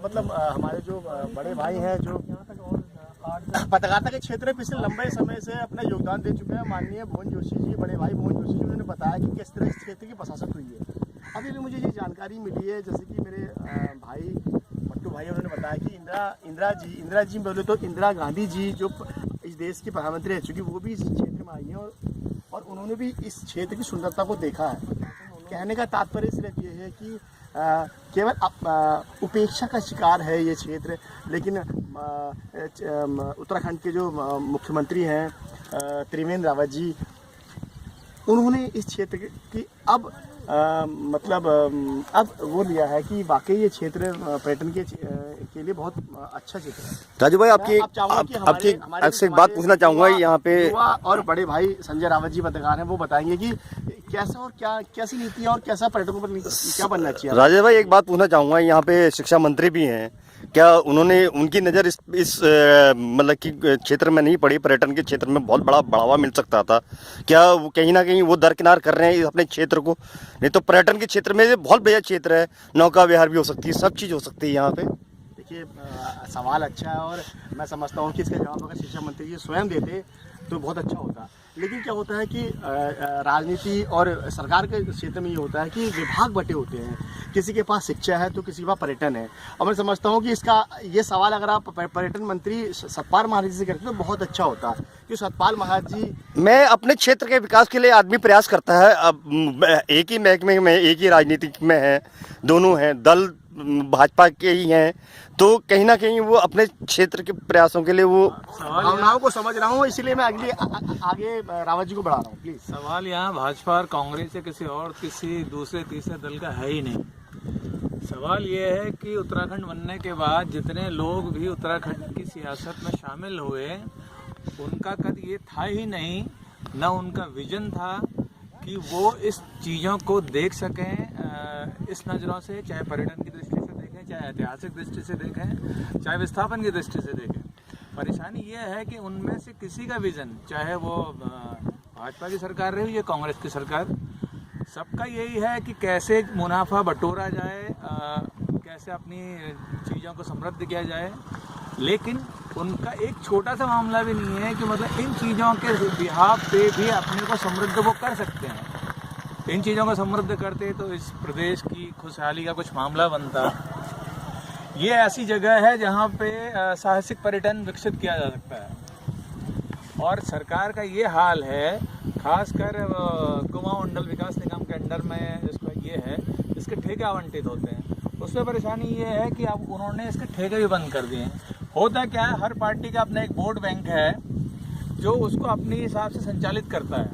मतलब हमारे जो बड़े भाई हैं जो पत्रकारिता के क्षेत्र में पिछले लंबे समय से अपना योगदान दे चुके हैं, माननीय भुवन जोशी जी, बड़े भाई भुवन जोशी जी, उन्होंने बताया कि किस तरह इस क्षेत्र की प्रशासक हुई है। अभी भी मुझे ये जानकारी मिली है, जैसे कि मेरे भाई मट्टू भाई उन्होंने बताया कि इंदिरा जी बोले तो इंदिरा गांधी जी जो इस देश की प्रधानमंत्री रह चुकी, वो भी इस क्षेत्र में आई हैं और उन्होंने भी इस क्षेत्र की सुंदरता को देखा है। कहने का तात्पर्य सिर्फ ये है कि केवल उपेक्षा का शिकार है ये क्षेत्र, लेकिन उत्तराखंड के जो मुख्यमंत्री हैं त्रिवेंद्र रावत जी, उन्होंने इस क्षेत्र की अब वो लिया है कि वाकई ये क्षेत्र पर्यटन के लिए बहुत अच्छा क्षेत्र है। राजू भाई, आपकी आपसे एक बात पूछना चाहूँगा यहाँ पे, और बड़े भाई संजय रावत जी पत्रकार हैं, वो बताएंगे कि कैसा और कैसी नीति है और कैसा पर्यटकों पर क्या बनना चाहिए। राजेश भाई, एक बात पूछना चाहूँगा, यहाँ पे शिक्षा मंत्री भी हैं, क्या उनकी नज़र इस मतलब कि क्षेत्र में नहीं पड़ी? पर्यटन के क्षेत्र में बहुत बड़ा बढ़ावा मिल सकता था, क्या वो कहीं ना कहीं वो दरकिनार कर रहे हैं अपने क्षेत्र को? नहीं तो पर्यटन के क्षेत्र में बहुत बड़ा क्षेत्र है, नौका विहार भी हो सकती है, सब चीज़ हो सकती है यहाँ पे। देखिए, सवाल अच्छा है और मैं समझता हूँ कि इसका जवाब अगर शिक्षा मंत्री जी स्वयं देते तो बहुत अच्छा होता। लेकिन क्या होता है कि राजनीति और सरकार के क्षेत्र में ये होता है कि विभाग बटे होते हैं, किसी के पास शिक्षा है तो किसी के पास पर्यटन है। और मैं समझता हूँ कि इसका ये सवाल अगर आप पर्यटन मंत्री सतपाल महाराज जी से करते तो बहुत अच्छा होता, कि सतपाल महाराज जी। मैं अपने क्षेत्र के विकास के लिए आदमी प्रयास करता है, अब एक ही महकमे में एक ही राजनीतिक में है, दोनों हैं, दल भाजपा के ही हैं, तो कहीं ना कहीं वो अपने क्षेत्र के प्रयासों के लिए वो भावनाओं को समझ रहा हूँ, इसलिए मैं आगे रावत जी को बढ़ा रहा हूँ। प्लीज, सवाल यहाँ भाजपा और कांग्रेस या किसी दूसरे तीसरे दल का है ही नहीं। सवाल ये है कि उत्तराखंड बनने के बाद जितने लोग भी उत्तराखंड की सियासत में शामिल हुए, उनका कद ये था ही नहीं, न उनका विजन था कि वो इस चीज़ों को देख सकें इस नज़रों से, चाहे पर्यटन की दृष्टि से देखें, चाहे ऐतिहासिक दृष्टि से देखें, चाहे विस्थापन की दृष्टि से देखें। परेशानी ये है कि उनमें से किसी का विज़न, चाहे वो भाजपा की सरकार रही या कांग्रेस की सरकार, सबका यही है कि कैसे मुनाफा बटोरा जाए, कैसे अपनी चीज़ों को समृद्ध किया जाए। लेकिन उनका एक छोटा सा मामला भी नहीं है कि मतलब इन चीज़ों के बिहाफ पे भी अपने को समृद्ध वो कर सकते हैं। इन चीज़ों को समृद्ध करते तो इस प्रदेश की खुशहाली का कुछ मामला बनता। ये ऐसी जगह है जहाँ पे साहसिक पर्यटन विकसित किया जा सकता है, और सरकार का ये हाल है, खासकर कुमाऊं मंडल विकास निगम के अंडर में जिसका ये है, इसके ठेके आवंटित होते हैं, उसमें परेशानी ये है कि अब उन्होंने इसके ठेके भी बंद कर दिए हैं। होता क्या है, हर पार्टी का अपना एक वोट बैंक है जो उसको अपने हिसाब से संचालित करता है,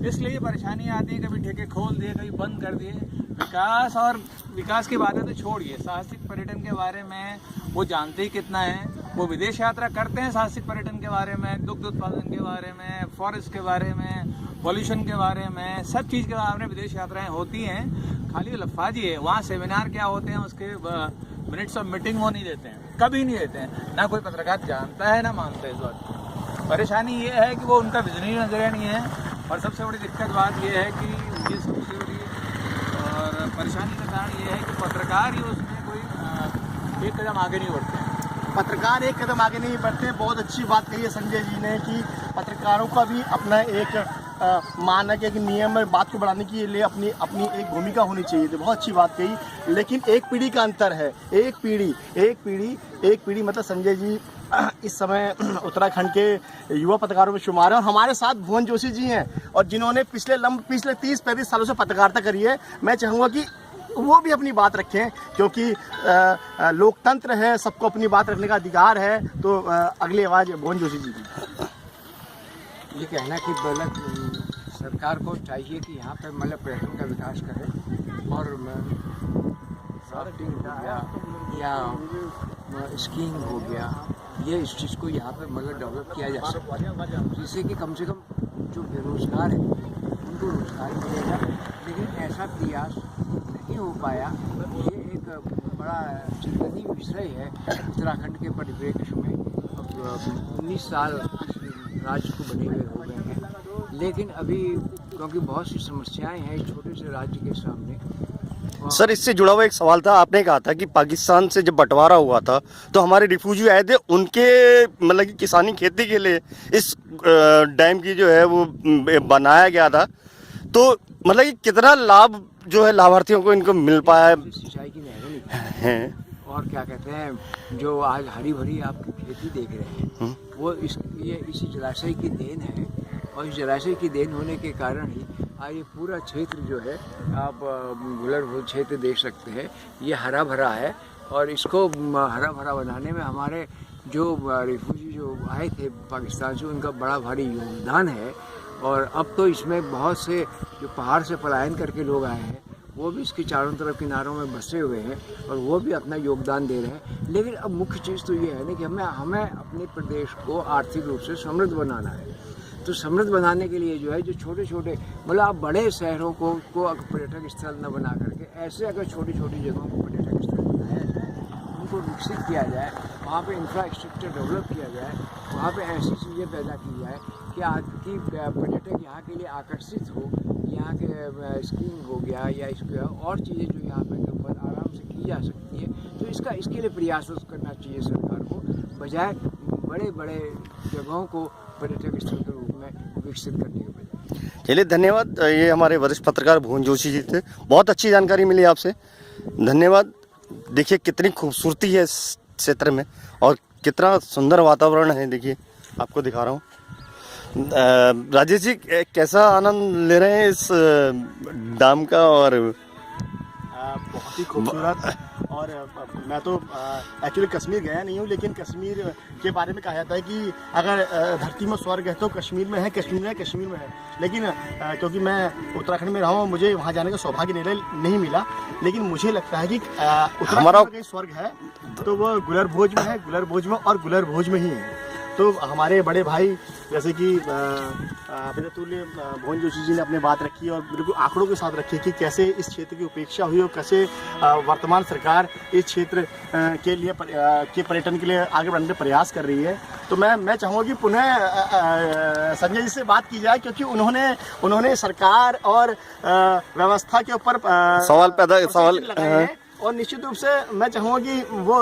इसलिए परेशानी आती है, कभी ठेके खोल दिए, कभी बंद कर दिए। विकास की बातें तो छोड़िए, साहसिक पर्यटन के बारे में वो जानते ही कितना है। वो विदेश यात्रा करते हैं साहसिक पर्यटन के बारे में, दुग्ध उत्पादन के बारे में, फॉरेस्ट के बारे में, पॉल्यूशन के बारे में, सब चीज़ के बारे में विदेश यात्राएं होती हैं। खाली लफाजी है, वहाँ सेमिनार क्या होते हैं उसके मिनट्स ऑफ मीटिंग वो नहीं देते हैं, कभी नहीं देते हैं, ना कोई पत्रकार जानता है ना मानता है इस बात को। परेशानी ये है कि वो उनका विजन ही नजरिया नहीं है, और सबसे बड़ी दिक्कत बात ये है कि ये सबसे बड़ी और परेशानी का कारण ये है कि पत्रकार ही उसमें कोई एक कदम आगे नहीं बढ़ते हैं। पत्रकार एक कदम आगे नहीं बढ़ते। बहुत अच्छी बात कही है संजय जी ने कि पत्रकारों का भी अपना एक मानक, एक नियम है, बात को बढ़ाने के लिए अपनी एक भूमिका होनी चाहिए। तो बहुत अच्छी बात कही, लेकिन एक पीढ़ी का अंतर है। एक पीढ़ी मतलब संजय जी इस समय उत्तराखंड के युवा पत्रकारों में शुमार है, और हमारे साथ भुवन जोशी जी हैं, और जिन्होंने पिछले 30-35 सालों से पत्रकारिता करी है। मैं चाहूँगा कि वो भी अपनी बात रखें, क्योंकि लोकतंत्र है, सबको अपनी बात रखने का अधिकार है। तो अगली आवाज़ भुवन जोशी जी की। ये कहना कि सरकार को चाहिए कि यहाँ पे मतलब पर्यटन का विकास करे, और राफ्टिंग हो गया या स्कीइंग हो गया, ये इस चीज़ को यहाँ पे मतलब डेवलप किया जा सकता है, जिससे कि कम से कम जो बेरोजगार है उनको रोजगार मिलेगा। लेकिन ऐसा प्रयास नहीं हो पाया। ये एक बड़ा चिंतनीय विषय है उत्तराखंड के परिप्रेक्ष्य में। 19 साल राज्य को बने हुए हो गए हैं, लेकिन अभी क्योंकि बहुत सी समस्याएं हैं इस छोटे से राज्य के सामने, सर इससे जुड़ा हुआ एक सवाल था, आपने कहा था कि पाकिस्तान से जब बंटवारा हुआ था तो हमारे रिफ्यूजी आए थे, उनके मतलब कि किसानी खेती के लिए इस डैम की जो है वो बनाया गया था, तो मतलब कि कितना लाभ जो है लाभार्थियों को इनको मिल पाया है? सिंचाई की नहरें निकली हैं। और क्या कहते हैं, जो आज हरी भरी आपकी खेती देख रहे हैं वो ये इसी जलाशय की देन है। और इस जलाशय की देन होने के कारण ही आज ये पूरा क्षेत्र जो है, आप गुलरभूज क्षेत्र देख सकते हैं, ये हरा भरा है। और इसको हरा भरा बनाने में हमारे जो रिफ्यूजी जो आए थे पाकिस्तान से, उनका बड़ा भारी योगदान है। और अब तो इसमें बहुत से जो पहाड़ से पलायन करके लोग आए हैं वो भी इसके चारों तरफ किनारों में बसे हुए हैं और वो भी अपना योगदान दे रहे हैं। लेकिन अब मुख्य चीज़ तो ये है ना कि हमें अपने प्रदेश को आर्थिक रूप से समृद्ध बनाना है। तो समृद्ध बनाने के लिए जो है, जो छोटे छोटे मतलब आप बड़े शहरों को पर्यटक स्थल न बना करके ऐसे अगर छोटी छोटी जगहों को पर्यटक स्थल बनाया जाए, उनको विकसित किया जाए, वहाँ पे इंफ्रास्ट्रक्चर डेवलप किया जाए, वहाँ पे ऐसी चीज़ें पैदा की जाए कि पर्यटक यहाँ के लिए आकर्षित हो। यहाँ के स्कीइंग हो गया या इसके और चीज़ें जो यहाँ पे आराम से की जा सकती है, तो इसके लिए प्रयास करना चाहिए सरकार को, बजाय बड़े बड़े जगहों को पर्यटक स्थल के रूप में विकसित करने के बजाय। चलिए धन्यवाद। ये हमारे वरिष्ठ पत्रकार भुवन जोशी जी थे, बहुत अच्छी जानकारी मिली आपसे, धन्यवाद। देखिए कितनी खूबसूरती है इस क्षेत्र में और कितना सुंदर वातावरण है। देखिए आपको दिखा रहा हूँ। राजेश जी कैसा आनंद ले रहे हैं इस डैम का? और बहुत ही खूबसूरत। और मैं तो एक्चुअली कश्मीर गया नहीं हूँ, लेकिन कश्मीर के बारे में कहा जाता है कि अगर धरती में स्वर्ग है तो कश्मीर में है, कश्मीर में है। लेकिन क्योंकि मैं उत्तराखंड में रहा हूँ, मुझे वहाँ जाने का सौभाग्य नहीं मिला, लेकिन मुझे लगता है कि उत्तराखंड में कहीं स्वर्ग है तो वो गुलरभोज में है, गुलरभोज में ही है। तो हमारे बड़े भाई जैसे कि भुवन जोशी जी ने अपने बात रखी और बिल्कुल आंकड़ों के साथ रखी कि कैसे इस क्षेत्र की उपेक्षा हुई और कैसे वर्तमान सरकार इस क्षेत्र के लिए के पर्यटन के लिए आगे बढ़ने का प्रयास कर रही है। तो मैं चाहूँगा कि पुनः संजय जी से बात की जाए, क्योंकि उन्होंने सरकार और व्यवस्था के ऊपर सवाल लगाए हैं। और निश्चित रूप से मैं चाहूँगा कि वो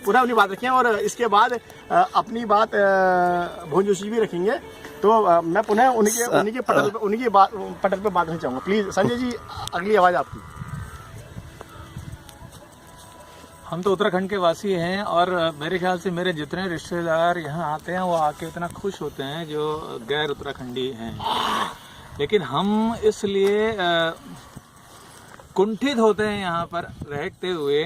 पूरा अपनी बात रखें और इसके बाद अपनी बात भुवन जोशी भी रखेंगे। तो मैं पुनः उन्हीं के पटल पे बात करना चाहूँगा। प्लीज़ संजय जी, अगली आवाज़ आपकी। हम तो उत्तराखंड के वासी हैं और मेरे ख्याल से मेरे जितने रिश्तेदार यहाँ आते हैं वो आके इतना खुश होते हैं जो गैर उत्तराखंडी हैं। लेकिन हम इसलिए कुंठित होते हैं यहाँ पर रहते हुए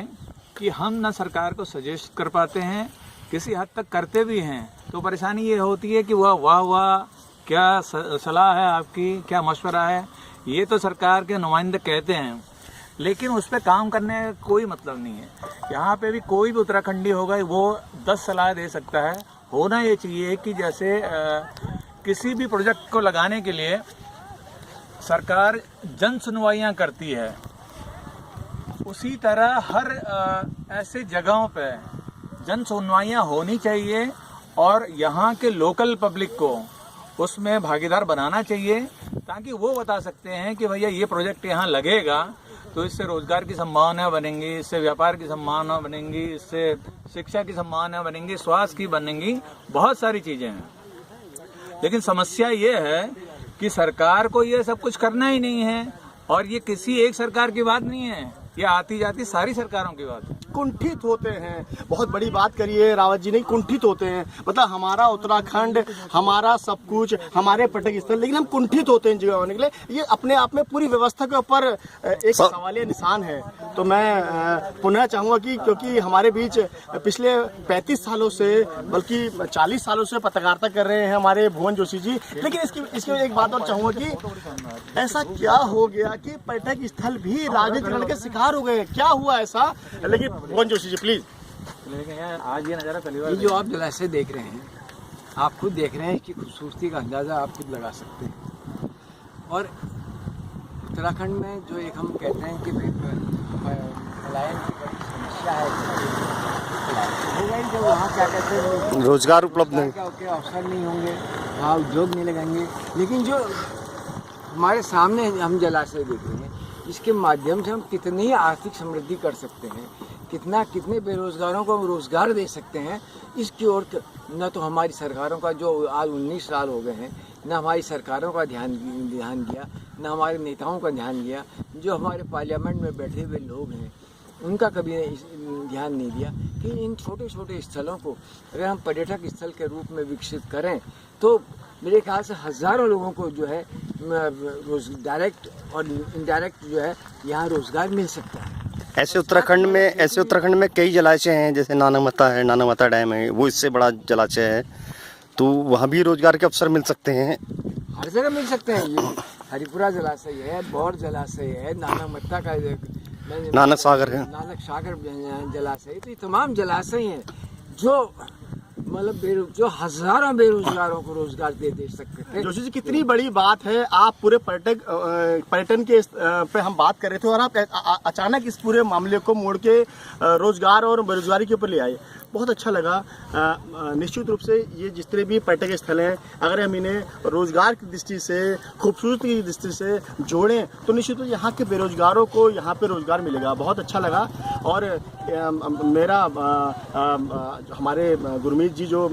कि हम ना सरकार को सजेस्ट कर पाते हैं, किसी हद तक करते भी हैं। तो परेशानी ये होती है कि वाह क्या सलाह है आपकी, क्या मशवरा है, ये तो सरकार के नुमाइंदे कहते हैं, लेकिन उस पर काम करने का कोई मतलब नहीं है। यहाँ पे भी कोई भी उत्तराखंडी होगा वो 10 सलाह दे सकता है। होना ये चाहिए कि जैसे किसी भी प्रोजेक्ट को लगाने के लिए सरकार जन सुनवाइयाँ करती है, उसी तरह हर ऐसे जगहों पे जन सुनवाइयाँ होनी चाहिए और यहाँ के लोकल पब्लिक को उसमें भागीदार बनाना चाहिए, ताकि वो बता सकते हैं कि भैया ये प्रोजेक्ट यहाँ लगेगा तो इससे रोजगार की संभावना बनेंगी, इससे व्यापार की संभावना बनेंगी, इससे शिक्षा की संभावना बनेंगी, स्वास्थ्य की बनेंगी, बहुत सारी चीज़ें हैं। लेकिन समस्या ये है कि सरकार को ये सब कुछ करना ही नहीं है। और ये किसी एक सरकार की बात नहीं है, ये आती जाती सारी सरकारों की बात है। कुंठित होते हैं, बहुत बड़ी बात करिए रावत जी ने, कुंठित होते हैं। मतलब हमारा उत्तराखंड, हमारा सब कुछ, हमारे पर्यटक स्थल, लेकिन हम कुंठित होते हैं जगह होने के लिए। ये अपने आप में पूरी व्यवस्था के ऊपर एक सवालिया निशान है। तो मैं पुनः चाहूँगा कि क्योंकि हमारे बीच पिछले 35 सालों से बल्कि 40 सालों से पत्रकारिता कर रहे हैं हमारे भुवन जोशी जी, लेकिन इसकी एक बात और चाहूँगा कि ऐसा क्या हो गया कि पर्यटक स्थल भी राजनीतिकरण के शिकार हो गए? क्या हुआ ऐसा? लेकिन भुवन जोशी जी प्लीज। आज ये नज़ारा ये जो आप जलाशय देख रहे हैं, आप खुद देख रहे हैं, इसकी खूबसूरती का अंदाज़ा आप खुद लगा सकते हैं। और उत्तराखंड में जो एक हम कहते हैं कि पलायन की बड़ी समस्या है, जो वहाँ क्या कहते हैं रोजगार उपलब्ध नहीं, के अवसर नहीं होंगे, वहाँ उद्योग नहीं लगेंगे। लेकिन जो हमारे सामने हम जलाशय देख रहे हैं, इसके माध्यम से हम कितनी आर्थिक समृद्धि कर सकते हैं, कितने बेरोजगारों को हम रोजगार दे सकते हैं, इसकी ओर न तो हमारी सरकारों का, जो आज 19 साल हो गए हैं, न हमारी सरकारों का ध्यान दिया, न हमारे नेताओं का ध्यान दिया, जो हमारे पार्लियामेंट में बैठे हुए लोग हैं उनका कभी ध्यान नहीं दिया कि इन छोटे छोटे स्थलों को अगर हम पर्यटक स्थल के रूप में विकसित करें तो मेरे ख्याल से हज़ारों लोगों को जो है डायरेक्ट और इनडायरेक्ट जो है यहाँ रोजगार मिल सकता है। ऐसे उत्तराखंड में कई जलाशय हैं, जैसे नानामता डैम है, वो इससे बड़ा जलाशय है, तो वहाँ भी रोजगार के अवसर मिल सकते हैं। हर जगह मिल सकते हैं। ये हरिपुरा जलाशय है, बौर जलाशय है, नानामत्ता का नानक सागर है, नानक सागर जलाशय, तो ये तमाम जलाशय हैं जो मतलब जो हजारों बेरोजगारों को रोजगार दे सकते थे। जोशी जी, कितनी बड़ी बात है, आप पूरे पर्यटन के पे हम बात कर रहे थे और आप अचानक इस पूरे मामले को मोड़ के रोजगार और बेरोजगारी के ऊपर ले आए। बहुत अच्छा लगा। निश्चित रूप से ये जितने भी पर्यटक स्थल हैं, अगर हम इन्हें रोजगार की दृष्टि से, खूबसूरती की दृष्टि से जोड़ें तो निश्चित रूप से यहाँ के बेरोजगारों को यहाँ पे रोजगार मिलेगा। बहुत अच्छा लगा। और मेरा हमारे गुरमीत जी जो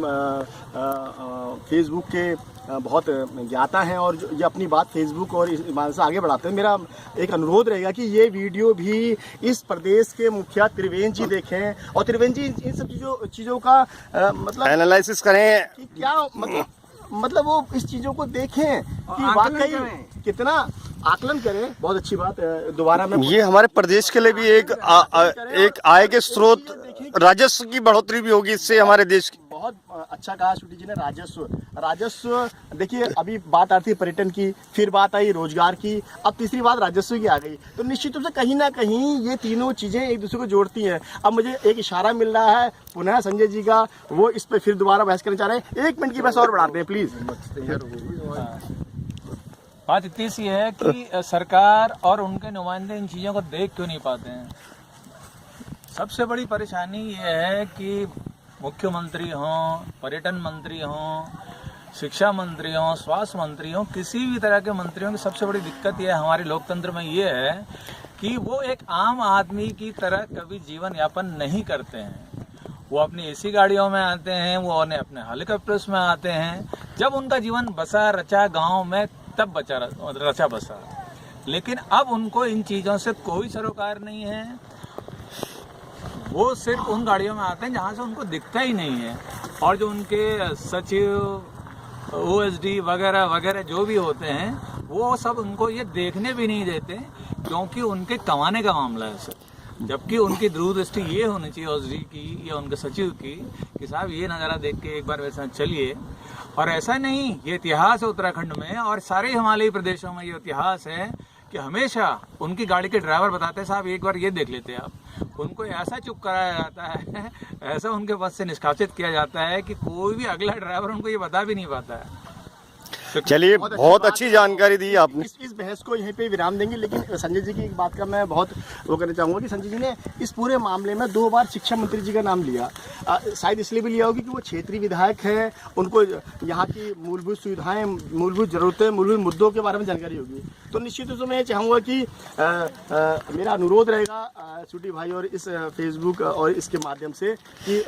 फेसबुक के बहुत ज्ञाता हैं और ये अपनी बात फेसबुक और इस बात से आगे बढ़ाते हैं, मेरा एक अनुरोध रहेगा कि ये वीडियो भी इस प्रदेश के मुखिया त्रिवेंद्र जी देखें और त्रिवेंद्र जी इन सब चीज़ों का मतलब एनालिसिस करें कि क्या मतलब वो इस चीज़ों को देखें कि वाकई कितना आकलन करें। बहुत अच्छी बात है। दोबारा मैं ये हमारे प्रदेश के लिए भी एक आय के स्रोत, राजस्व की बढ़ोतरी भी होगी इससे हमारे देश की। बहुत अच्छा कहा छोटी जी ने। राजस्व देखिए, अभी बात आती है पर्यटन की, फिर बात आई रोजगार की, अब तीसरी बात राजस्व की आ गई। तो निश्चित रूप से कहीं ना कहीं ये तीनों चीजें एक दूसरे को जोड़ती हैं। अब मुझे एक इशारा मिल रहा है पुनः संजय जी का, वो इस पर फिर दोबारा बहस करना चाह रहे हैं। 1 मिनट की बहस और बढ़ाते हैं प्लीज। बात इतनी सी है कि सरकार और उनके नुमाइंदे इन चीज़ों को देख क्यों नहीं पाते हैं। सबसे बड़ी परेशानी ये है कि मुख्यमंत्री हों, पर्यटन मंत्री हों, शिक्षा मंत्री हों, स्वास्थ्य मंत्री हों, किसी भी तरह के मंत्रियों की सबसे बड़ी दिक्कत यह हमारे लोकतंत्र में ये है कि वो एक आम आदमी की तरह कभी जीवन यापन नहीं करते हैं। वो अपनी एसी गाड़ियों में आते हैं, वो अपने हेलीकॉप्टर्स में आते हैं। जब उनका जीवन बसा रचा गाँव में तब रचा बसा, लेकिन अब उनको इन चीज़ों से कोई सरोकार नहीं है। वो सिर्फ उन गाड़ियों में आते हैं जहाँ से उनको दिखता ही नहीं है। और जो उनके सचिव, OSD वगैरह वगैरह जो भी होते हैं, वो सब उनको ये देखने भी नहीं देते क्योंकि उनके कमाने का मामला है सर। जबकि उनकी दूरदृष्टि ये होनी चाहिए OSD की या उनके सचिव की कि साहब ये नज़ारा देख के एक बार वैसा चलिए। और ऐसा नहीं, ये इतिहास है उत्तराखंड में और सारे हिमालयी प्रदेशों में ये इतिहास है कि हमेशा उनकी गाड़ी के ड्राइवर बताते हैं साहब एक बार ये देख लेते हैं आप। उनको ऐसा चुप कराया जाता है, ऐसा उनके बस से निष्कासित किया जाता है कि कोई भी अगला ड्राइवर उनको ये बता भी नहीं पाता है। चलिए, बहुत अच्छी जानकारी दी आपने। इस बहस को यहीं पे विराम देंगे, लेकिन संजय जी की एक बात का मैं बहुत वो करना चाहूँगा कि संजय जी ने इस पूरे मामले में 2 बार शिक्षा मंत्री जी का नाम लिया। शायद इसलिए भी लिया होगा कि वो क्षेत्रीय विधायक हैं, उनको यहाँ की मूलभूत सुविधाएं, मूलभूत ज़रूरतें, मूलभूत मुद्दों के बारे में जानकारी होगी। तो निश्चित रूप से मैं चाहूँगा कि मेरा अनुरोध रहेगा छोटी भाई और इस फेसबुक और इसके माध्यम से कि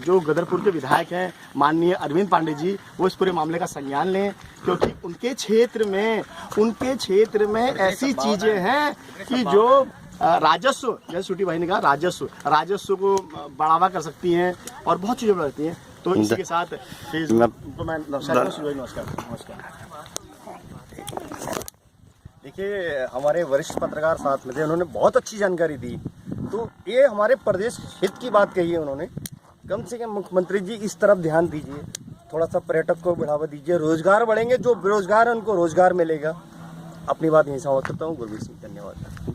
जो गदरपुर के विधायक हैं माननीय अरविंद पांडे जी, वो इस पूरे मामले का संज्ञान लें, क्योंकि उनके क्षेत्र में ऐसी चीजें हैं कि जो राजस्व, जैसे छोटी भाई ने कहा, राजस्व को बढ़ावा कर सकती हैं और बहुत चीजें बढ़ाती हैं। तो इसी के साथ तो मैं नमस्कार। देखिए, हमारे वरिष्ठ पत्रकार साथ में थे, उन्होंने बहुत अच्छी जानकारी दी। तो ये हमारे प्रदेश हित की बात कही है उन्होंने। कम से कम मुख्यमंत्री जी इस तरफ ध्यान दीजिए, थोड़ा सा पर्यटक को बढ़ावा दीजिए, रोजगार बढ़ेंगे, जो बेरोजगार है उनको रोजगार मिलेगा। अपनी बात यहीं समाप्त करता हूँ। गुरमीत सिंह, धन्यवाद।